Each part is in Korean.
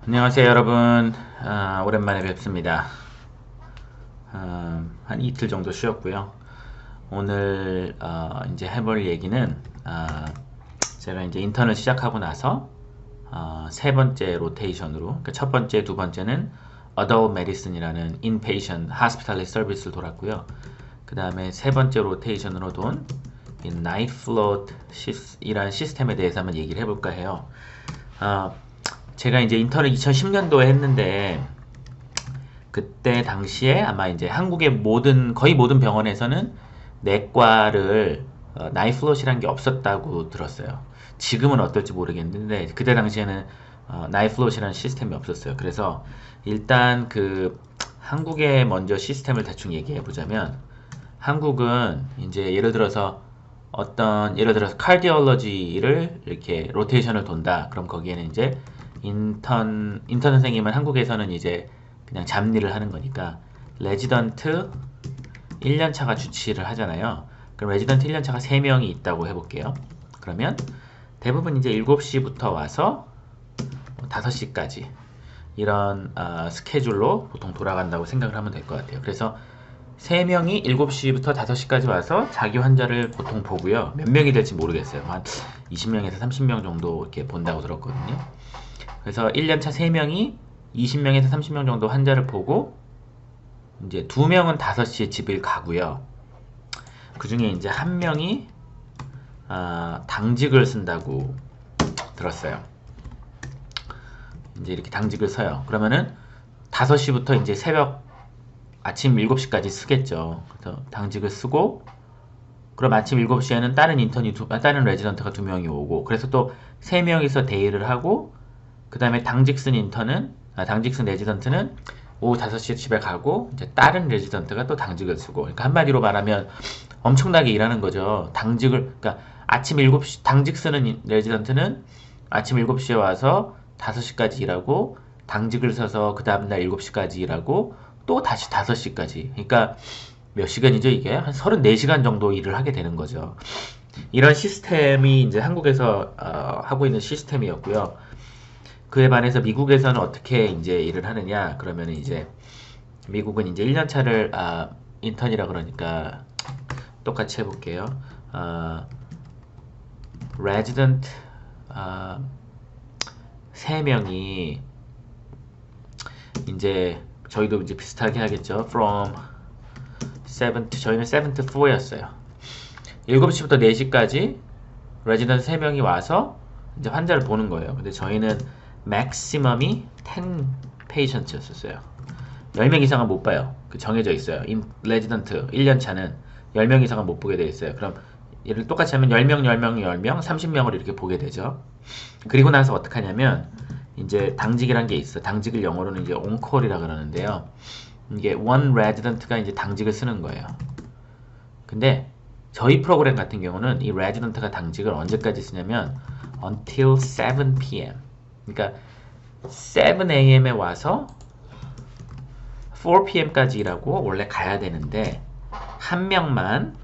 안녕하세요 여러분. 오랜만에 뵙습니다. 한 이틀 정도 쉬었고요. 오늘 이제 해볼 얘기는 제가 이제 인턴을 시작하고 나서 세 번째 로테이션으로, 그러니까 첫 번째, 두 번째는 Adult Medicine이라는 Inpatient Hospitalist 서비스를 돌았고요. 그 다음에 세 번째 로테이션으로 돈 이 Night Float 이라는 시스템에 대해서 한번 얘기를 해볼까 해요. 제가 이제 인턴을 2010년도에 했는데, 그때 당시에 아마 이제 한국의 거의 모든 병원에서는 내과를 나이플롯이란 게 없었다고 들었어요. 지금은 어떨지 모르겠는데 그때 당시에는 나이플롯이라는 시스템이 없었어요. 그래서 일단 그 한국의 먼저 시스템을 대충 얘기해 보자면, 한국은 이제 예를 들어서 카디올러지를 이렇게 로테이션을 돈다. 그럼 거기에는 이제 인턴 선생님은 한국에서는 이제 그냥 잡일을 하는 거니까 레지던트 1년차가 주치를 하잖아요. 그럼 레지던트 1년차가 3명이 있다고 해볼게요. 그러면 대부분 이제 7시부터 와서 5시까지 이런 스케줄로 보통 돌아간다고 생각을 하면 될 것 같아요. 그래서 3명이 7시부터 5시까지 와서 자기 환자를 보통 보고요. 몇 명이 될지 모르겠어요. 한 20명에서 30명 정도 이렇게 본다고 들었거든요. 그래서 1년차 3명이 20명에서 30명 정도 환자를 보고, 이제 2명은 5시에 집을 가고요. 그 중에 이제 1명이 당직을 쓴다고 들었어요. 이제 이렇게 당직을 써요. 그러면은 5시부터 이제 아침 7시까지 쓰겠죠. 그래서 당직을 쓰고, 그럼 아침 7시에는 다른 레지던트가 2명이 오고, 그래서 또 3명이서 데이를 하고, 그 다음에 당직 쓴 레지던트는 오후 5시에 집에 가고, 이제 다른 레지던트가 또 당직을 쓰고, 그러니까 한마디로 말하면 엄청나게 일하는 거죠. 그러니까 아침 7시, 당직 쓰는 레지던트는 아침 7시에 와서 5시까지 일하고, 당직을 써서 그 다음날 7시까지 일하고, 또 다시 5시까지. 그러니까 몇 시간이죠, 이게? 한 34시간 정도 일을 하게 되는 거죠. 이런 시스템이 이제 한국에서 하고 있는 시스템이었고요. 그에 반해서 미국에서는 어떻게 이제 일을 하느냐? 그러면 이제 미국은 이제 1년차를 인턴이라 그러니까 똑같이 해볼게요. 레지던트 3명이 이제 저희도 이제 비슷하게 하겠죠. 저희는 7 to 4였어요. 7시부터 4시까지 레지던트 3명이 와서 이제 환자를 보는 거예요. 근데 저희는 맥시멈이 10 페이션트였었어요. 10명 이상은 못 봐요. 그 정해져 있어요. 레지던트 1년차는 10명 이상은 못 보게 돼 있어요. 그럼 얘를 똑같이 하면 10명, 10명, 10명, 30명을 이렇게 보게 되죠. 그리고 나서 어떻게 하냐면, 이제 당직이란 게 있어. 당직을 영어로는 이제 온콜이라 그러는데요. 이게 one resident가 이제 당직을 쓰는 거예요. 근데 저희 프로그램 같은 경우는 이 resident가 당직을 언제까지 쓰냐면 until 7 p.m. 그러니까 7 a.m.에 와서 4 p.m.까지 일하고 원래 가야 되는데, 한 명만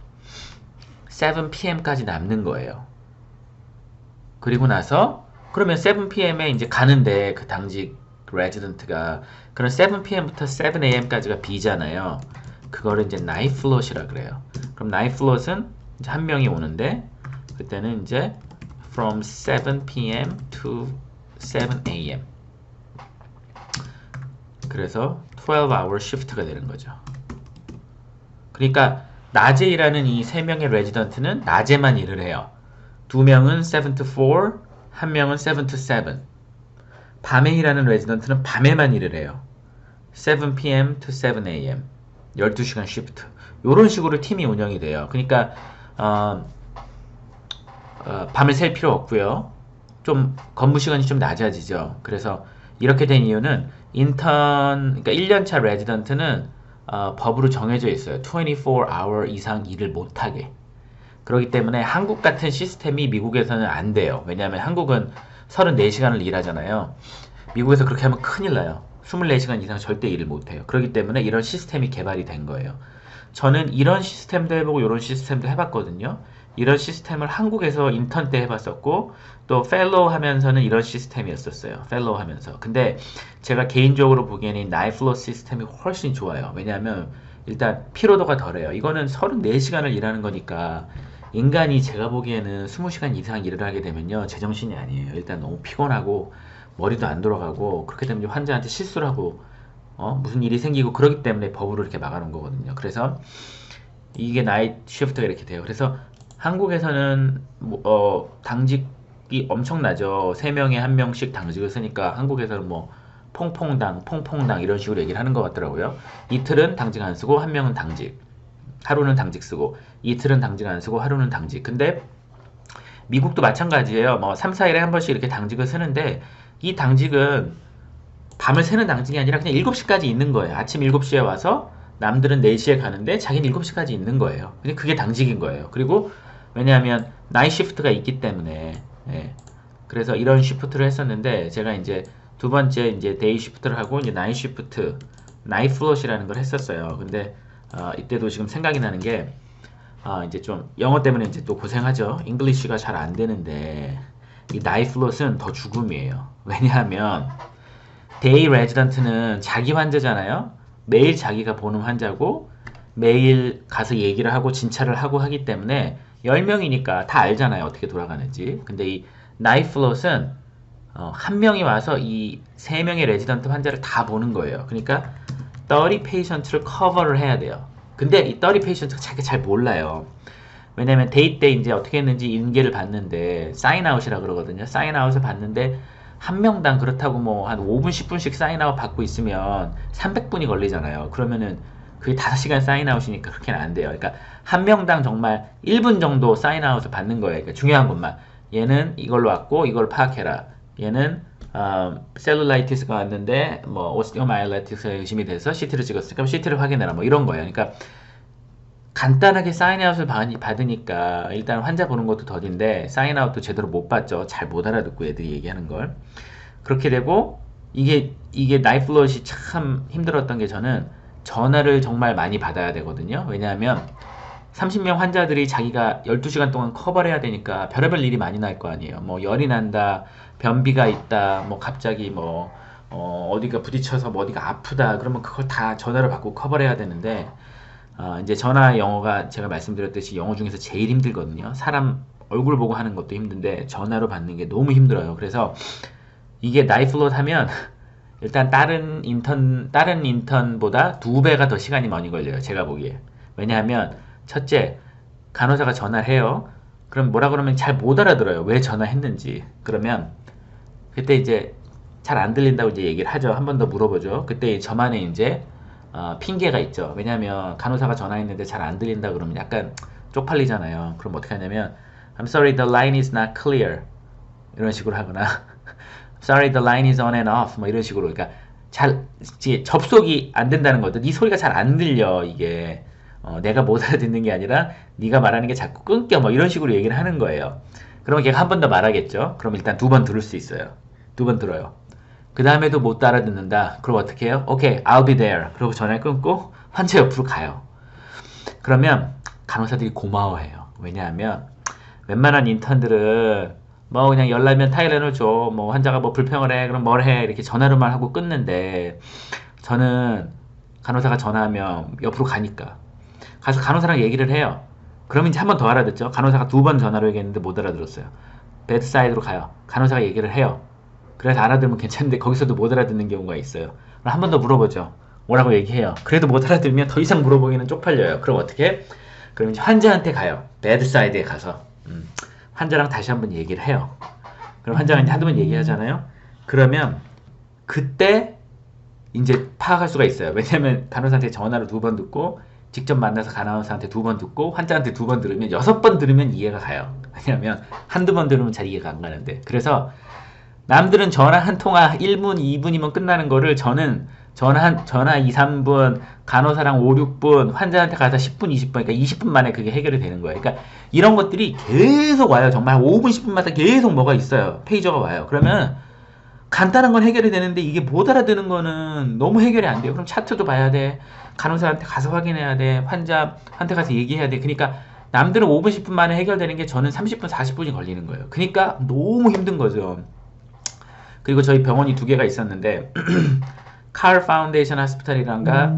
7 p.m.까지 남는 거예요. 그리고 나서 그러면 7 p.m.에 이제 가는데, 그 당직 레지던트가 그런 7 p.m.부터 7 a.m.까지가 비잖아요. 그거를 이제 나이트 플롯이라 그래요. 그럼 나이트 플롯은 이제 한 명이 오는데, 그때는 이제 from 7 p.m. to 7 a.m. 그래서 12-hour shift가 되는 거죠. 그러니까 낮에 일하는 이 3명의 레지던트는 낮에만 일을 해요. 2명은 7 to 4, 1명은 7 to 7. 밤에 일하는 레지던트는 밤에만 일을 해요. 7 p.m. to 7 a.m. 12시간 쉬프트. 이런 식으로 팀이 운영이 돼요. 그러니까 밤을 샐 필요 없고요. 좀 근무 시간이 좀 낮아지죠. 그래서 이렇게 된 이유는 그러니까 1년차 레지던트는 법으로 정해져 있어요. 24hour 이상 일을 못하게. 그렇기 때문에 한국 같은 시스템이 미국에서는 안 돼요. 왜냐하면 한국은 34시간을 일하잖아요. 미국에서 그렇게 하면 큰일 나요. 24시간 이상 절대 일을 못해요. 그렇기 때문에 이런 시스템이 개발이 된 거예요. 저는 이런 시스템도 해보고 이런 시스템도 해봤거든요. 이런 시스템을 한국에서 인턴 때 해봤었고 또 펠로우 하면서는 이런 시스템이었었어요. 펠로우 하면서. 근데 제가 개인적으로 보기에는 나이플로 시스템이 훨씬 좋아요. 왜냐하면 일단 피로도가 덜해요. 이거는 34시간을 일하는 거니까 인간이 제가 보기에는 20시간 이상 일을 하게 되면요 제정신이 아니에요. 일단 너무 피곤하고 머리도 안 돌아가고 그렇게 되면 환자한테 실수를 하고 무슨 일이 생기고 그러기 때문에 법으로 이렇게 막아놓은 거거든요. 그래서 이게 나이트 시프트가 이렇게 돼요. 그래서 한국에서는 당직이 엄청나죠. 3명에 1명씩 당직을 쓰니까 한국에서는 뭐 퐁퐁당 이런 식으로 얘기를 하는 것 같더라고요. 이틀은 당직 안 쓰고 1명은 당직, 하루는 당직 쓰고 이틀은 당직 안 쓰고 하루는 당직. 근데 미국도 마찬가지예요. 뭐 3, 4일에 한 번씩 이렇게 당직을 쓰는데 이 당직은 밤을 새는 당직이 아니라 그냥 7시까지 있는 거예요. 아침 7시에 와서 남들은 4시에 가는데 자기는 7시까지 있는 거예요. 근데 그게 당직인 거예요. 그리고 왜냐하면 나이 시프트가 있기 때문에 그래서 이런 시프트를 했었는데 제가 이제 두 번째 이제 데이 시프트를 하고 이제 나이 시프트 나이 플롯이라는 걸 했었어요. 근데 이때도 지금 생각이 나는 게 이제 좀 영어 때문에 이제 또 고생하죠. 잉글리시가 잘 안 되는데 이 나이 플롯은 더 죽음이에요. 왜냐하면 데이 레지던트는 자기 환자잖아요. 매일 자기가 보는 환자고 매일 가서 얘기를 하고 진찰을 하고 하기 때문에 10명이니까 다 알잖아요. 어떻게 돌아가는지. 근데 이 나이트 플롯은 한 명이 와서 이 3명의 레지던트 환자를 다 보는 거예요. 그러니까 30 페이션트를 커버를 해야 돼요. 근데 이 30 페이션트가 자기가 잘 몰라요. 왜냐면 데이 때 이제 어떻게 했는지 인계를 봤는데 사인아웃이라 그러거든요. 사인아웃을 봤는데 한 명당 그렇다고 뭐 한 5분 10분씩 사인아웃 받고 있으면 300분이 걸리잖아요. 그러면은 그게 5시간 사인아웃이니까 그렇게는 안 돼요. 그러니까 한 명당 정말 1분 정도 사인아웃을 받는 거예요. 그러니까 중요한 것만. 얘는 이걸로 왔고 이걸 파악해라. 얘는 셀룰라이티스가 왔는데 뭐 오스티오마일라이티스가 의심이 돼서 CT를 찍었으니까 CT를 확인해라. 뭐 이런 거예요. 그러니까 간단하게 사인아웃을 받으니까 일단 환자 보는 것도 더딘데 사인아웃도 제대로 못 받죠. 잘 못 알아듣고 애들이 얘기하는 걸. 그렇게 되고 이게 나이플롯이 참 힘들었던 게 저는 전화를 정말 많이 받아야 되거든요. 왜냐하면 30명 환자들이 자기가 12시간 동안 커버를 해야 되니까 별의별 일이 많이 날 거 아니에요. 뭐 열이 난다, 변비가 있다, 뭐 갑자기 뭐 어디가 부딪혀서 뭐 어디가 아프다 그러면 그걸 다 전화를 받고 커버를 해야 되는데 이제 전화 영어가 제가 말씀드렸듯이 영어 중에서 제일 힘들거든요. 사람 얼굴 보고 하는 것도 힘든데 전화로 받는 게 너무 힘들어요. 그래서 이게 나이플롯 하면 일단 다른 인턴보다 2배가 더 시간이 많이 걸려요. 제가 보기에. 왜냐하면 첫째, 간호사가 전화를 해요. 그럼 뭐라 그러면 잘 못 알아들어요. 왜 전화했는지. 그러면 그때 이제 잘 안 들린다고 이제 얘기를 하죠. 한 번 더 물어보죠. 그때 저만의 이제 핑계가 있죠. 왜냐하면 간호사가 전화했는데 잘 안 들린다 그러면 약간 쪽팔리잖아요. 그럼 어떻게 하냐면 I'm sorry, the line is not clear. 이런 식으로 하거나 Sorry, the line is on and off. 뭐 이런 식으로. 그러니까 잘 접속이 안 된다는 거죠. 네 소리가 잘 안 들려. 이게 내가 못 알아듣는 게 아니라 네가 말하는 게 자꾸 끊겨. 뭐 이런 식으로 얘기를 하는 거예요. 그러면 걔가 한 번 더 말하겠죠. 그럼 일단 2번 들을 수 있어요. 2번 들어요. 그 다음에도 못 알아듣는다. 그럼 어떻게 해요? Okay, I'll be there. 그러고 전화를 끊고 환자 옆으로 가요. 그러면 간호사들이 고마워해요. 왜냐하면 웬만한 인턴들은 뭐 그냥 열나면 타이레놀 줘. 뭐 환자가 뭐 불평을 해. 그럼 뭘 해. 이렇게 전화로만 하고 끊는데 저는 간호사가 전화하면 옆으로 가니까 가서 간호사랑 얘기를 해요. 그러면 이제 한 번 더 알아듣죠. 간호사가 2번 전화로 얘기했는데 못 알아들었어요. 베드사이드로 가요. 간호사가 얘기를 해요. 그래서 알아들으면 괜찮은데 거기서도 못 알아듣는 경우가 있어요. 그럼 한 번 더 물어보죠. 뭐라고 얘기해요. 그래도 못 알아들으면 더 이상 물어보기는 쪽팔려요. 그럼 어떻게 해? 그럼 이제 환자한테 가요. 베드사이드에 가서 환자랑 다시 한번 얘기를 해요. 그럼 환자가 이제 한두 번 얘기하잖아요. 그러면 그때 이제 파악할 수가 있어요. 왜냐면 간호사한테 전화로 2번 듣고 직접 만나서 간호사한테 2번 듣고 환자한테 2번 들으면 6번 들으면 이해가 가요. 왜냐면 한두 번 들으면 잘 이해가 안 가는데. 그래서 남들은 전화 한 통화 1분, 2분이면 끝나는 거를 저는 전화 2, 3분, 간호사랑 5, 6분, 환자한테 가서 10분, 20분, 그러니까 20분 만에 그게 해결이 되는 거예요. 그러니까 이런 것들이 계속 와요. 정말 5분, 10분마다 계속 뭐가 있어요. 페이저가 와요. 그러면 간단한 건 해결이 되는데 이게 못 알아듣는 거는 너무 해결이 안 돼요. 그럼 차트도 봐야 돼. 간호사한테 가서 확인해야 돼. 환자한테 가서 얘기해야 돼. 그러니까 남들은 5분, 10분 만에 해결되는 게 저는 30분, 40분이 걸리는 거예요. 그러니까 너무 힘든 거죠. 그리고 저희 병원이 두 개가 있었는데 칼 파운데이션 하스피탈이란가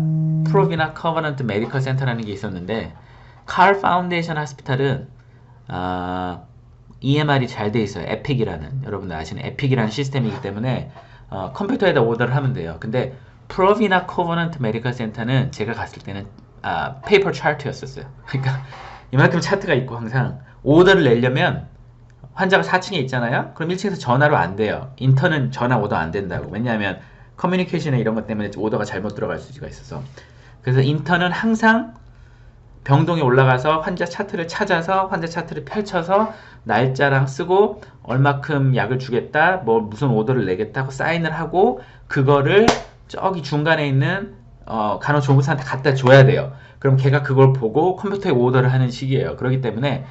프로비나 커버넌트 메디컬 센터라는 게 있었는데 칼 파운데이션 하스피탈은 EMR이 잘 돼 있어요. 에픽이라는 여러분들 아시는 에픽이라는 시스템이기 때문에 컴퓨터에다 오더를 하면 돼요. 근데 프로비나 커버넌트 메디컬 센터는 제가 갔을 때는 페이퍼 차트였었어요. 그러니까 이만큼 차트가 있고 항상 오더를 내려면 환자가 4층에 있잖아요. 그럼 1층에서 전화로 안 돼요. 인턴은 전화 오더 안 된다고. 왜냐하면 커뮤니케이션이나 이런 것 때문에 오더가 잘못 들어갈 수가 있어서. 그래서 인턴은 항상 병동에 올라가서 환자 차트를 찾아서 환자 차트를 펼쳐서 날짜랑 쓰고 얼마큼 약을 주겠다, 뭐 무슨 오더를 내겠다 하고 사인을 하고 그거를 저기 중간에 있는 간호조무사한테 갖다 줘야 돼요. 그럼 걔가 그걸 보고 컴퓨터에 오더를 하는 식이에요. 그렇기 때문에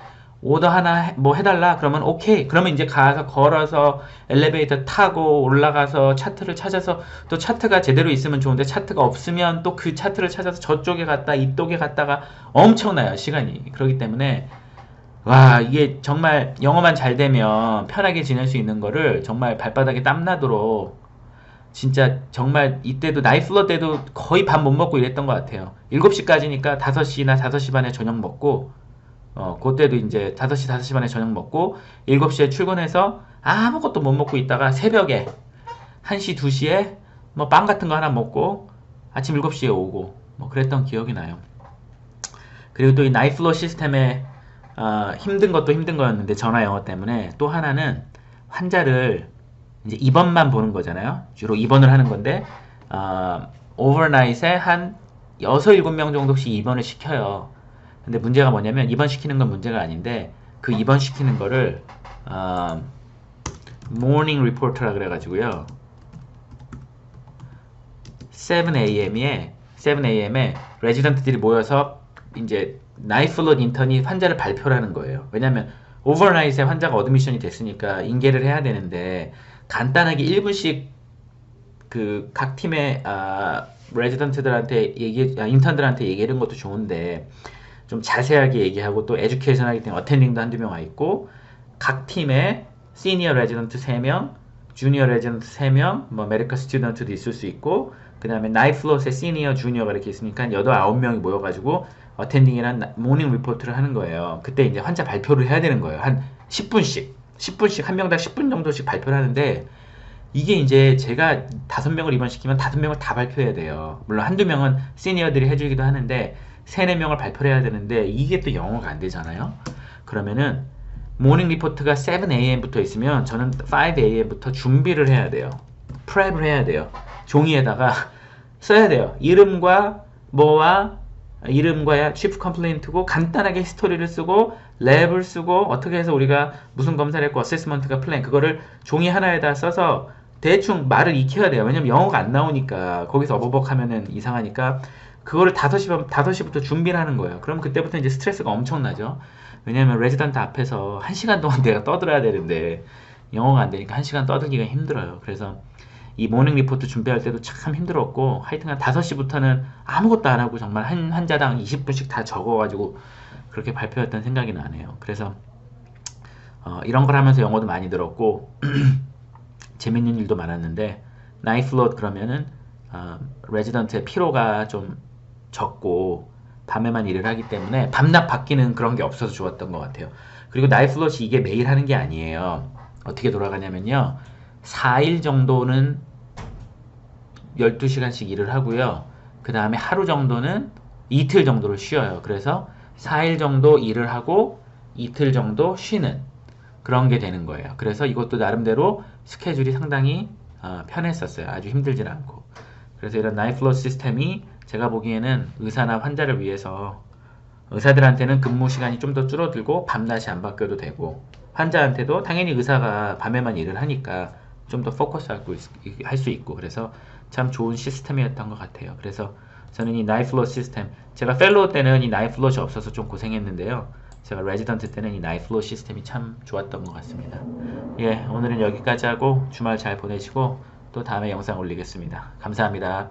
오더 하나 뭐 해달라 그러면 오케이. 그러면 이제 가서 걸어서 엘리베이터 타고 올라가서 차트를 찾아서 또 차트가 제대로 있으면 좋은데 차트가 없으면 또 그 차트를 찾아서 저쪽에 갔다 이쪽에 갔다가 엄청나요 시간이. 그렇기 때문에 와 이게 정말 영어만 잘 되면 편하게 지낼 수 있는 거를 정말 발바닥에 땀나도록 진짜 정말 이때도 나이플러 때도 거의 밥 못 먹고 이랬던 것 같아요. 7시까지니까 5시나 5시 반에 저녁 먹고 그때도 이제 5시, 5시 반에 저녁 먹고 7시에 출근해서 아무것도 못 먹고 있다가 새벽에 1시, 2시에 뭐 빵 같은 거 하나 먹고 아침 7시에 오고 뭐 그랬던 기억이 나요. 그리고 또 이 나이플로 시스템에 힘든 것도 힘든 거였는데 전화 영어 때문에 또 하나는 환자를 이제 입원만 보는 거잖아요. 주로 입원을 하는 건데 오버나잇에 한 6, 7명 정도씩 입원을 시켜요. 근데 문제가 뭐냐면 입원시키는 건 문제가 아닌데 그 입원시키는 거를 morning report라 그래가지고요 7am에 레지던트들이 모여서 이제 나이플롯 인턴이 환자를 발표를 하는 거예요. 왜냐면 오버나잇에 환자가 어드미션이 됐으니까 인계를 해야 되는데 간단하게 1분씩 그 각 팀의 레지던트들한테 인턴들한테 얘기하는 것도 좋은데 좀 자세하게 얘기하고 또 에듀케이션 하기 때문에 어텐딩도 한두 명 와 있고 각 팀에 시니어 레지던트 3명, 주니어 레지던트 3명, 뭐 메디컬 스튜던트도 있을 수 있고 그 다음에 나이플롯의 시니어, 주니어가 이렇게 있으니까 8, 9명이 모여가지고 어텐딩이란 모닝 리포트를 하는 거예요. 그때 이제 환자 발표를 해야 되는 거예요. 한 10분씩 한 명당 10분 정도씩 발표를 하는데 이게 이제 제가 5명을 입원시키면 5명을 다 발표해야 돼요. 물론 한두 명은 시니어들이 해주기도 하는데 3, 4명을 발표를 해야 되는데 이게 또 영어가 안 되잖아요. 그러면은 모닝 리포트가 7am부터 있으면 저는 5am부터 준비를 해야 돼요. 프랩을 해야 돼요. 종이에다가 써야 돼요. 이름과 chief complaint고 간단하게 히스토리를 쓰고 랩을 쓰고 어떻게 해서 우리가 무슨 검사를 했고 어세스먼트가 플랜 그거를 종이 하나에다 써서 대충 말을 익혀야 돼요. 왜냐면 영어가 안 나오니까 거기서 어버벅하면은 이상하니까 그거를 5시부터 준비를 하는 거예요. 그럼 그때부터 이제 스트레스가 엄청나죠. 왜냐면 레지던트 앞에서 1시간 동안 내가 떠들어야 되는데 영어가 안 되니까 1시간 떠들기가 힘들어요. 그래서 이 모닝 리포트 준비할 때도 참 힘들었고 하여튼간 5시부터는 아무것도 안 하고 정말 한 환자당 20분씩 다 적어가지고 그렇게 발표했던 생각이 나네요. 그래서 이런 걸 하면서 영어도 많이 들었고 재밌는 일도 많았는데 나이플롯 그러면은 레지던트의 피로가 좀 적고 밤에만 일을 하기 때문에 밤낮 바뀌는 그런 게 없어서 좋았던 것 같아요. 그리고 나이플롯이 이게 매일 하는 게 아니에요. 어떻게 돌아가냐면요 4일 정도는 12시간씩 일을 하고요. 그 다음에 하루 정도는 이틀 정도를 쉬어요. 그래서 4일 정도 일을 하고 이틀 정도 쉬는 그런 게 되는 거예요. 그래서 이것도 나름대로 스케줄이 상당히 편했었어요. 아주 힘들진 않고. 그래서 이런 나이플롯 시스템이 제가 보기에는 의사나 환자를 위해서 의사들한테는 근무 시간이 좀 더 줄어들고 밤낮이 안 바뀌어도 되고 환자한테도 당연히 의사가 밤에만 일을 하니까 좀 더 포커스 할 수 있고 그래서 참 좋은 시스템이었던 것 같아요. 그래서 저는 이 나이플롯 시스템 제가 펠로우 때는 이 나이플롯이 없어서 좀 고생했는데요. 제가 레지던트 때는 이 나이플롯 시스템이 참 좋았던 것 같습니다. 예, 오늘은 여기까지 하고 주말 잘 보내시고 또 다음에 영상 올리겠습니다. 감사합니다.